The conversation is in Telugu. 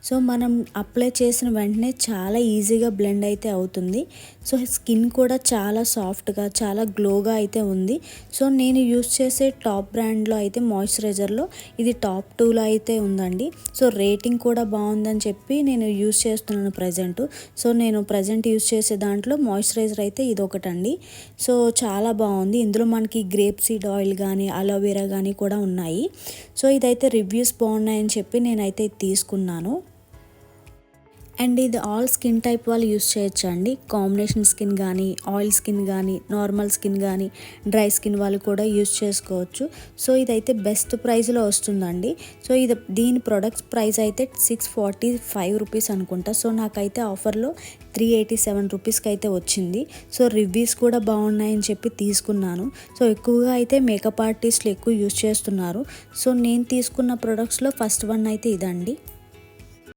సో మనం అప్లై చేసిన వెంటనే చాలా ఈజీగా బ్లెండ్ అయితే అవుతుంది. సో స్కిన్ కూడా చాలా సాఫ్ట్గా చాలా గ్లోగా అయితే ఉంది. సో నేను యూస్ చేసే టాప్ బ్రాండ్లో అయితే మాయిశ్చరైజర్లో ఇది టాప్ 2లో అయితే ఉందండి. సో రేటింగ్ కూడా బాగుందని చెప్పి నేను యూస్ చేస్తున్నాను ప్రజెంట్. సో నేను ప్రజెంట్ యూస్ చేసే దాంట్లో మాయిశ్చరైజర్ అయితే ఇది ఒకటండి. సో చాలా బాగుంది. ఇందులో మనకి గ్రేప్ సీడ్ ఆయిల్ కానీ అలోవెరా కానీ కూడా ఉన్నాయి. సో ఇదైతే రివ్యూస్ బాగున్నాయని చెప్పి నేనైతే తీసుకున్నాను. అండ్ ఇది ఆల్ స్కిన్ టైప్ వాళ్ళు యూస్ చేయొచ్చు అండి. కాంబినేషన్ స్కిన్ కానీ ఆయిల్ స్కిన్ కానీ నార్మల్ స్కిన్ కానీ డ్రై స్కిన్ వాళ్ళు కూడా యూస్ చేసుకోవచ్చు. సో ఇదైతే బెస్ట్ ప్రైస్లో వస్తుందండి. సో దీని ప్రొడక్ట్స్ ప్రైస్ అయితే 645 రూపీస్ అనుకుంటా. సో నాకైతే ఆఫర్లో 387 రూపీస్కి అయితే వచ్చింది. సో రివ్యూస్ కూడా బాగున్నాయని చెప్పి తీసుకున్నాను. సో ఎక్కువగా అయితే మేకప్ ఆర్టిస్టులు ఎక్కువ యూస్ చేస్తున్నారు. సో నేను తీసుకున్న ప్రొడక్ట్స్లో ఫస్ట్ వన్ అయితే ఇదండి.